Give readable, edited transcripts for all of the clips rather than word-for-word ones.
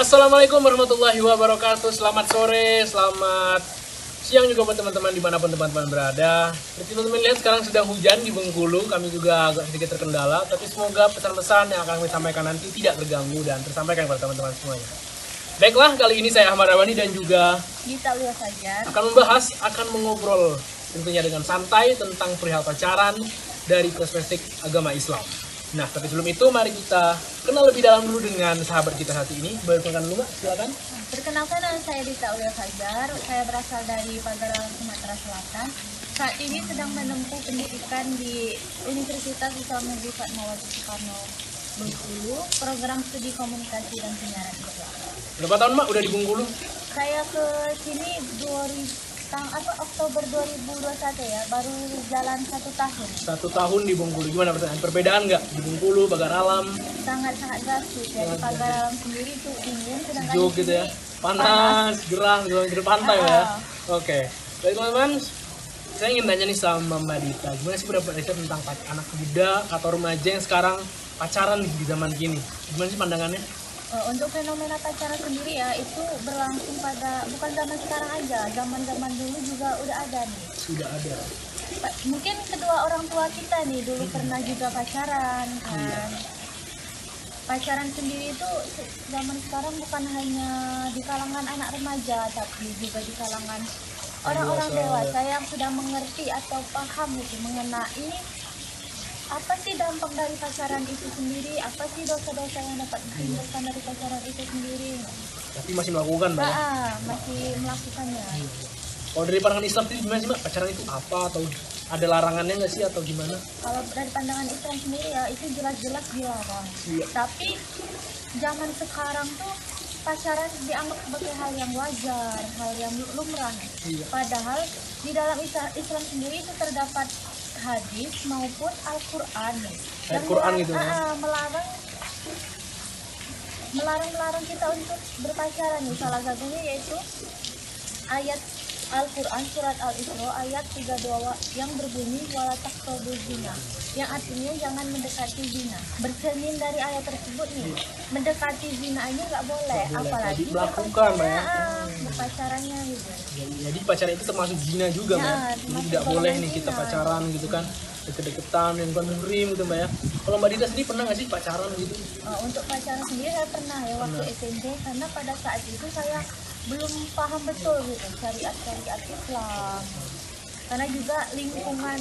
Assalamualaikum warahmatullahi wabarakatuh. Selamat sore, selamat siang juga buat teman-teman dimanapun teman-teman berada. Seperti teman-teman lihat sekarang sedang hujan di Bengkulu. Kami juga agak sedikit terkendala, tapi semoga pesan-pesan yang akan kami sampaikan nanti tidak terganggu dan tersampaikan kepada teman-teman semuanya. Baiklah, kali ini saya Ahmad Rawani dan juga Gita Ulia Fajar akan mengobrol tentunya dengan santai tentang perihal pacaran dari perspektif agama Islam. Nah, tapi sebelum itu mari kita kenal lebih dalam dulu dengan sahabat kita saat ini. Perkenalkan dulu, Mbak, silakan. Perkenalkan, nama saya Gita Ulia Fajar. Saya berasal dari Pagarawan, Sumatera Selatan. Saat ini sedang menempuh pendidikan di Universitas Islam Negeri Fatmawati Soekarno Bengkulu, program studi komunikasi dan penyiaran Islam. Berapa tahun, Mbak, udah di Bengkulu? Saya ke sini Oktober 2021 ya, baru jalan 1 tahun. 1 tahun di Bengkulu. Gimana perbedaan nggak di Bengkulu, Pagaralam? Sangat-sangat drastis ya. Di Pagarawan sendiri itu dingin, sedangkan Sejuk di gitu ya? sini Panas, gerah, gitu pantai ya? Ah. Oke. Baik teman-teman, saya ingin tanya nih sama Mbak Dita. Gimana sih pendapat Dita tentang anak muda atau remaja yang sekarang pacaran di zaman gini? Gimana sih pandangannya? Untuk fenomena pacaran sendiri ya, itu berlangsung bukan zaman sekarang aja, zaman-zaman dulu juga udah ada nih. Sudah ada. Mungkin kedua orang tua kita nih dulu pernah juga pacaran kan. Pacaran sendiri itu zaman sekarang bukan hanya di kalangan anak remaja, tapi juga di kalangan orang-orang dewasa yang sudah mengerti atau paham gitu mengenai apa sih dampak dari pacaran itu sendiri, apa sih dosa-dosa yang dapat ditimbulkan dari pacaran itu sendiri. Tapi masih melakukan, Mbak? Masih melakukannya. Kalau dari pandangan Islam itu gimana sih, Mbak? Pacaran itu apa? Atau ada larangannya nggak sih atau gimana? Kalau dari pandangan Islam sendiri ya, itu jelas-jelas dilarang. Iya. Tapi zaman sekarang tuh pacaran dianggap sebagai hal yang wajar, hal yang lumrah. Iya. Padahal di dalam Islam sendiri itu terdapat hadis maupun Al-Quran yang Quran gitu ya? melarang kita untuk berpacaran nih. Salah satunya yaitu ayat Al-Quran surat Al-Isra ayat 32 yang berbunyi wala taqrabuz zina, yang artinya jangan mendekati zina. Bercermin dari ayat tersebut nih, mendekati zina aja nggak boleh, apalagi melakukan, berpacarannya gitu. Jadi pacaran itu termasuk zina juga, Mbak. Jadi tidak boleh nih kita pacaran gitu kan, deket-deketan yang bukan muhrim gitu, Mbak ya. Kalau Mbak Dita sendiri pernah nggak sih pacaran gitu? Untuk pacaran sendiri saya pernah ya waktu SMP, karena pada saat itu saya belum paham betul gitu syariat Islam, karena juga lingkungan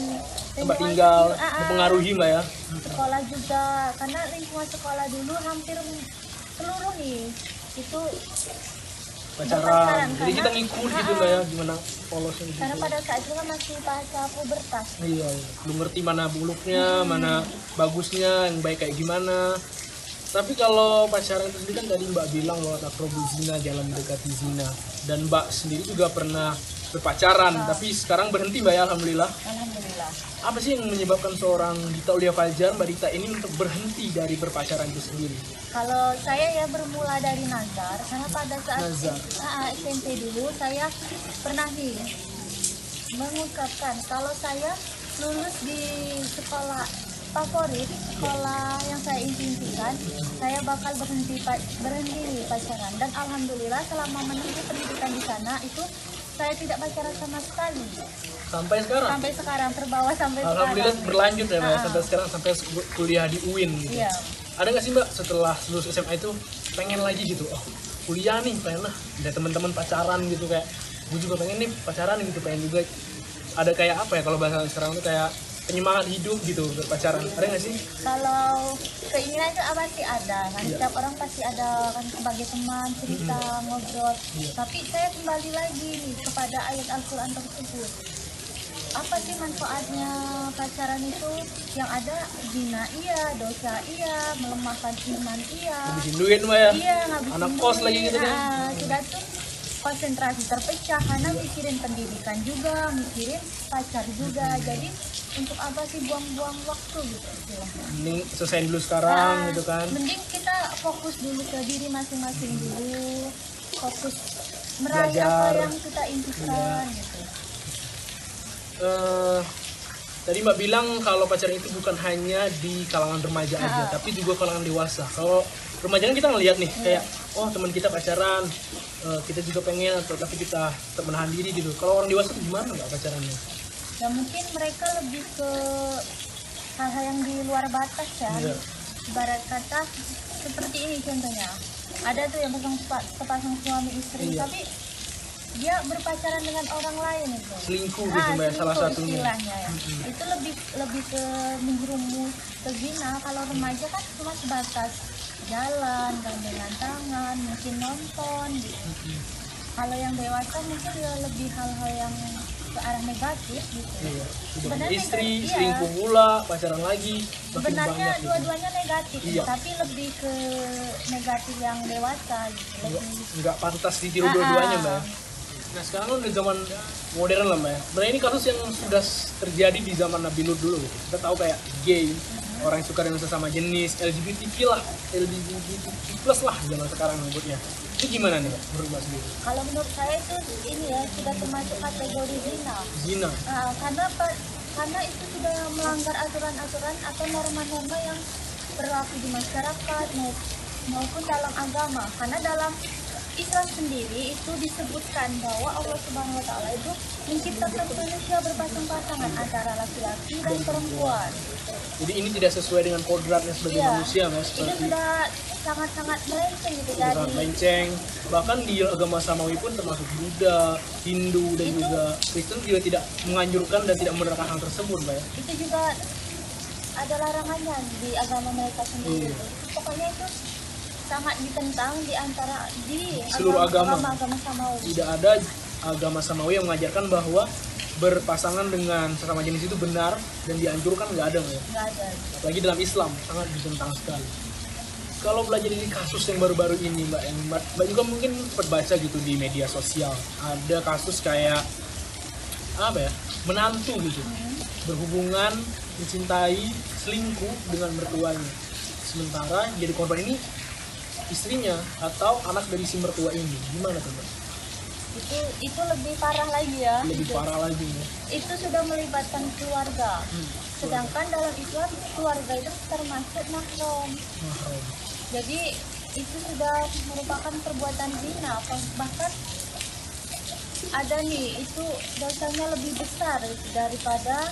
tempat tinggal mempengaruhi, Mbak ya. Sekolah juga, karena lingkungan sekolah dulu hampir seluruh nih itu pacaran. Jadi kita ngikut gitu, Mbak ya, gimana polosnya gitu. Karena pada saat itu kan masih masa pubertas. Iya, belum ngerti mana buluknya, mana bagusnya, yang baik kayak gimana. Tapi kalau pacaran itu sendiri kan tadi Mbak bilang bahwa taqrabuz zina, jangan mendekati zina. Dan Mbak sendiri juga pernah berpacaran, tapi sekarang berhenti, Mbak ya, alhamdulillah. Alhamdulillah. Apa sih yang menyebabkan seorang Gita Ulia Fajar, Mbak Dita ini untuk berhenti dari berpacaran itu sendiri? Kalau saya ya bermula dari nazar, karena pada saat SMP dulu saya pernah nih mengucapkan kalau saya lulus di sekolah favorit, sekolah yang saya impikan, saya bakal berhenti pacaran. Dan alhamdulillah selama menempuh pendidikan di sana itu saya tidak pacaran sama sekali. Sampai sekarang? Sampai sekarang, terbawa sampai alhamdulillah sekarang. Berlanjut ya, Mbak, sampai sekarang, sampai kuliah di UIN gitu. Iya. Ada nggak sih, Mbak, setelah lulus SMA itu pengen lagi gitu, oh kuliah nih, pengen lah, ada teman-teman pacaran gitu, kayak gue juga pengen nih pacaran gitu, pengen juga ada kayak apa ya kalau bahasa sekarang itu kayak penyemangat hidup gitu berpacaran, ada nggak sih? Kalau keinginan itu pasti ada kan, setiap orang pasti ada kan, sebagai teman cerita ngobrol. Tapi saya kembali lagi nih kepada ayat Al-Quran tersebut. Apa sih manfaatnya pacaran itu? Yang ada zina iya, dosa iya, melemahkan iman iya, Ngabisin duit, Mbak ya? iya, ngabisin anak kos duit. lagi gitu kan? Sudah tuh konsentrasi terpecah karena mikirin pendidikan juga, mikirin pacar juga. Jadi untuk apa sih buang-buang waktu gitu istilahnya. Mending selesaiin dulu sekarang gitu kan. Mending kita fokus dulu ke diri masing-masing dulu, fokus meraih apa yang kita impikan gitu. Tadi Mbak bilang kalau pacaran itu bukan hanya di kalangan remaja aja, tapi juga kalangan dewasa. Kalau remaja kan kita ngelihat nih, kayak oh teman kita pacaran, kita juga pengen, tapi kita tetap menahan diri gitu. Kalau orang dewasa itu gimana Mbak pacarannya? Ya mungkin mereka lebih ke hal-hal yang di luar batas ya. Iya. Ibarat kata seperti ini contohnya. Ada tuh yang sepasang suami istri, Iya. tapi dia berpacaran dengan orang lain itu. Selingkuh gitu Mbak, salah selingkuh satunya. istilahnya ya. Itu lebih ke menjerumus ke zina. Kalau remaja kan cuma sebatas jalan, gandengan tangan, mungkin nonton gitu. Kalau yang dewasa mungkin ya lebih hal-hal yang ke arah negatif gitu. Iya. Sebenarnya Istri, iya. selingkuh pula, pacaran lagi, makin Sebenarnya banyak gitu. dua-duanya negatif, Iya. tapi lebih ke negatif yang dewasa gitu. Nggak pantas ditiru dua-duanya Mbak ya. Nah sekarang kan udah zaman modern lah Mbak ya. Sebenarnya ini kasus yang sudah terjadi di zaman Nabi Lut dulu gitu. Kita tahu kayak gay, orang yang suka dengan sesama jenis, LGBTQ lah, LGBTQ plus lah zaman sekarang nyebutnya. Itu gimana nih Mbak, menurut Mbak sendiri? Kalau menurut saya itu ini ya sudah termasuk kategori zina. Zina. Karena itu sudah melanggar aturan-aturan atau norma-norma yang berlaku di masyarakat maupun dalam agama. Karena dalam Islam sendiri itu disebutkan bahwa Allah Subhanahu wa taala itu menciptakan manusia berpasang-pasangan antara laki-laki dan perempuan. Jadi ini tidak sesuai dengan kodratnya sebagai Iya. manusia Mbak, Itu seperti sudah sangat-sangat melenceng gitu sangat dari lenceng. Bahkan di agama Samawi pun termasuk Buddha, Hindu dan Itu- juga Kristen juga tidak menganjurkan dan tidak menerangkan hal tersebut Mbak ya. itu juga ada larangannya di agama mereka sendiri. Iya. Pokoknya itu sangat ditentang di Seluruh agama. Samawi. Tidak ada agama Samawi yang mengajarkan bahwa berpasangan dengan sesama jenis itu benar dan dianjurkan, nggak ada Mbak ya. Nggak ada. Apalagi dalam Islam sangat ditentang sekali. Kalau belajar dari kasus yang baru-baru ini Mbak, yang Mbak juga mungkin sempat baca gitu di media sosial, ada kasus kayak apa ya, menantu gitu, berhubungan, mencintai, selingkuh dengan mertuanya. Sementara yang jadi korban ini istrinya atau anak dari si mertua ini. Gimana tuh Mbak? Itu lebih parah lagi ya. Lebih parah lagi ya. Itu sudah melibatkan keluarga. Sedangkan dalam Islam keluarga itu termasuk mahram. Mahram. Jadi itu sudah merupakan perbuatan zina. Bahkan ada nih itu dosanya lebih besar daripada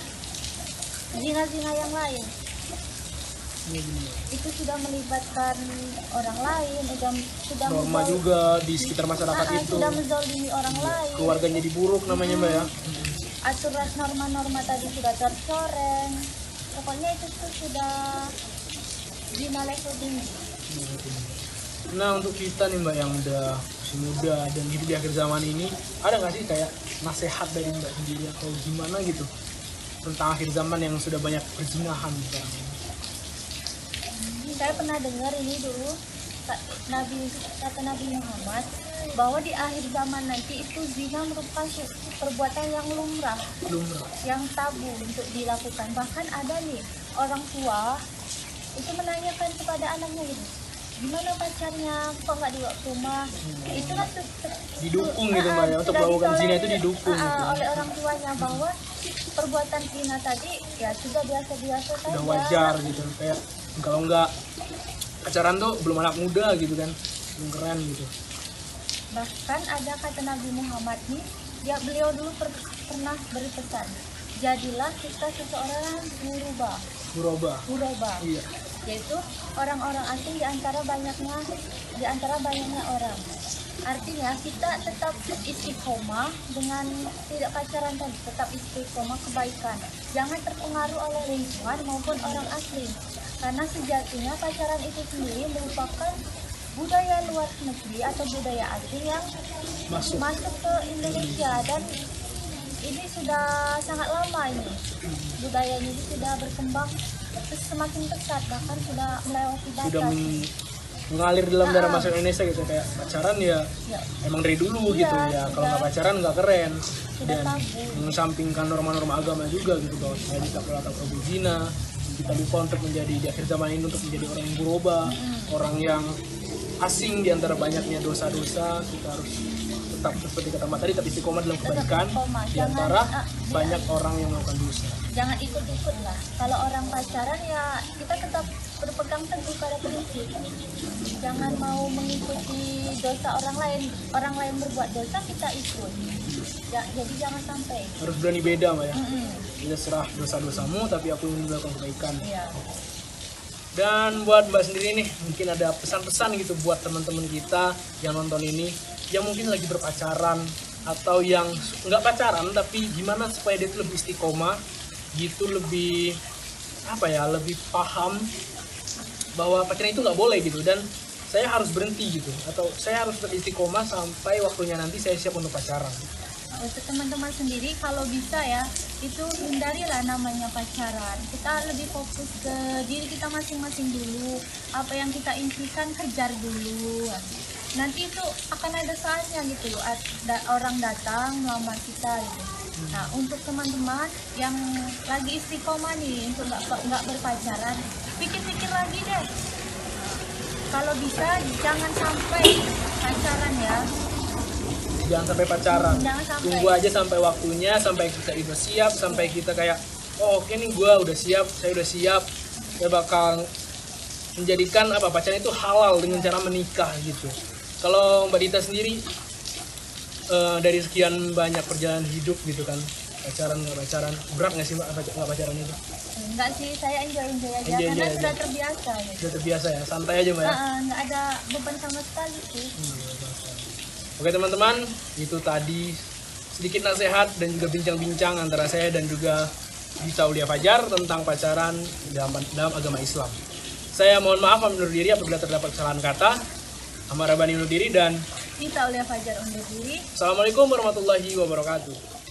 zina-zina yang lain. Iya benar. Itu sudah melibatkan orang lain, sudah Norma juga di sekitar masyarakat itu. sudah menzalimi orang lain. Keluarganya jadi buruk namanya Mbak ya. Aturan norma-norma tadi sudah tercoreng. Pokoknya itu tuh sudah zina level tinggi. Nah untuk kita nih Mbak yang udah masih muda dan hidup di akhir zaman ini, ada nggak sih kayak nasihat dari Mbak sendiri atau gimana gitu tentang akhir zaman yang sudah banyak perzinahan sekarang ini? Saya pernah dengar ini dulu kata Nabi Muhammad bahwa di akhir zaman nanti itu zina merupakan perbuatan yang lumrah, yang tabu untuk dilakukan. Bahkan ada nih orang tua itu menanyakan kepada anaknya gitu, gimana pacarnya, kok nggak dibawa ke rumah? Itu kan Didukung gitu Mbak ya, untuk melakukan zina itu didukung gitu. oleh orang tuanya bahwa perbuatan zina tadi ya sudah biasa-biasa saja. Udah wajar gitu, kayak kalau nggak pacaran tuh belum anak muda gitu kan, belum keren gitu. Bahkan ada kata Nabi Muhammad nih, beliau dulu pernah berpesan, jadilah kita seseorang Murabah. Iya. Yaitu orang-orang asing di antara banyaknya orang. Artinya kita tetap istiqomah dengan tidak pacaran tadi, tetap istiqomah kebaikan. Jangan terpengaruh oleh lingkungan maupun orang asing. Karena sejatinya pacaran itu sendiri merupakan budaya luar negeri atau budaya asing yang masuk ke Indonesia, dan ini sudah sangat lama ini. Budaya ini sudah berkembang semakin pesat, bahkan sudah melewati batas. Sudah mengalir dalam darah masyarakat Indonesia gitu, kayak pacaran ya emang dari dulu gitu ya, kalau nggak pacaran nggak keren, dan mengesampingkan norma-norma agama juga gitu, kalau saya bisa atau berzina, kita lupa untuk menjadi di akhir zaman ini untuk menjadi orang yang berubah, orang yang asing di antara banyaknya dosa-dosa. Kita harus tetap seperti kata Mbak tadi, tapi istiqomah dalam kebaikan istiqomah. di antara Jangan, banyak orang yang melakukan dosa. jangan ikut-ikut lah. Kalau orang pacaran ya kita tetap berpegang teguh pada prinsip. Jangan mau mengikuti dosa orang lain berbuat dosa kita ikut. Jadi jangan sampai. Harus berani beda Mbak ya. Mm-mm. Tidak serah dosa-dosamu, tapi aku ingin melakukan kebaikan. Iya. Dan buat Mbak sendiri nih, mungkin ada pesan-pesan gitu buat teman-teman kita yang nonton ini, yang mungkin lagi berpacaran atau yang nggak pacaran tapi gimana supaya dia tuh lebih istiqomah gitu, lebih apa ya, lebih paham bahwa pacaran itu nggak boleh gitu, dan saya harus berhenti gitu, atau saya harus beristiqomah sampai waktunya nanti saya siap untuk pacaran. Untuk teman-teman sendiri kalau bisa ya itu hindarilah namanya pacaran. Kita lebih fokus ke diri kita masing-masing dulu. Apa yang kita impikan kejar dulu. Nanti itu akan ada saatnya gitu loh. Orang datang melamar kita gitu. Nah untuk teman-teman yang lagi istiqomah nih untuk nggak berpacaran, pikir-pikir lagi deh. Kalau bisa jangan sampai pacaran ya. Jangan sampai pacaran. Jangan sampai. Tunggu aja sampai waktunya, sampai kita udah siap, sampai kita kayak oh oke nih gue udah siap, saya udah siap, saya bakal menjadikan apa pacaran itu halal dengan cara menikah gitu. Kalau Mbak Dita sendiri dari sekian banyak perjalanan hidup gitu kan, pacaran nggak pacaran, berat nggak sih Mbak nggak pacaran itu? Enggak sih, saya enjoy aja Enjoy karena aja. sudah terbiasa gitu. Sudah terbiasa ya, santai aja Mbak ya. Nggak ada beban sama sekali sih. Oke teman-teman, itu tadi sedikit nasihat dan juga bincang-bincang antara saya dan juga Dita Aulia Fajar tentang pacaran dalam agama Islam. Saya mohon maaf undur diri apabila terdapat kesalahan kata. Ahmad Rabbani undur diri dan Dita Aulia Fajar undur diri. Assalamualaikum warahmatullahi wabarakatuh.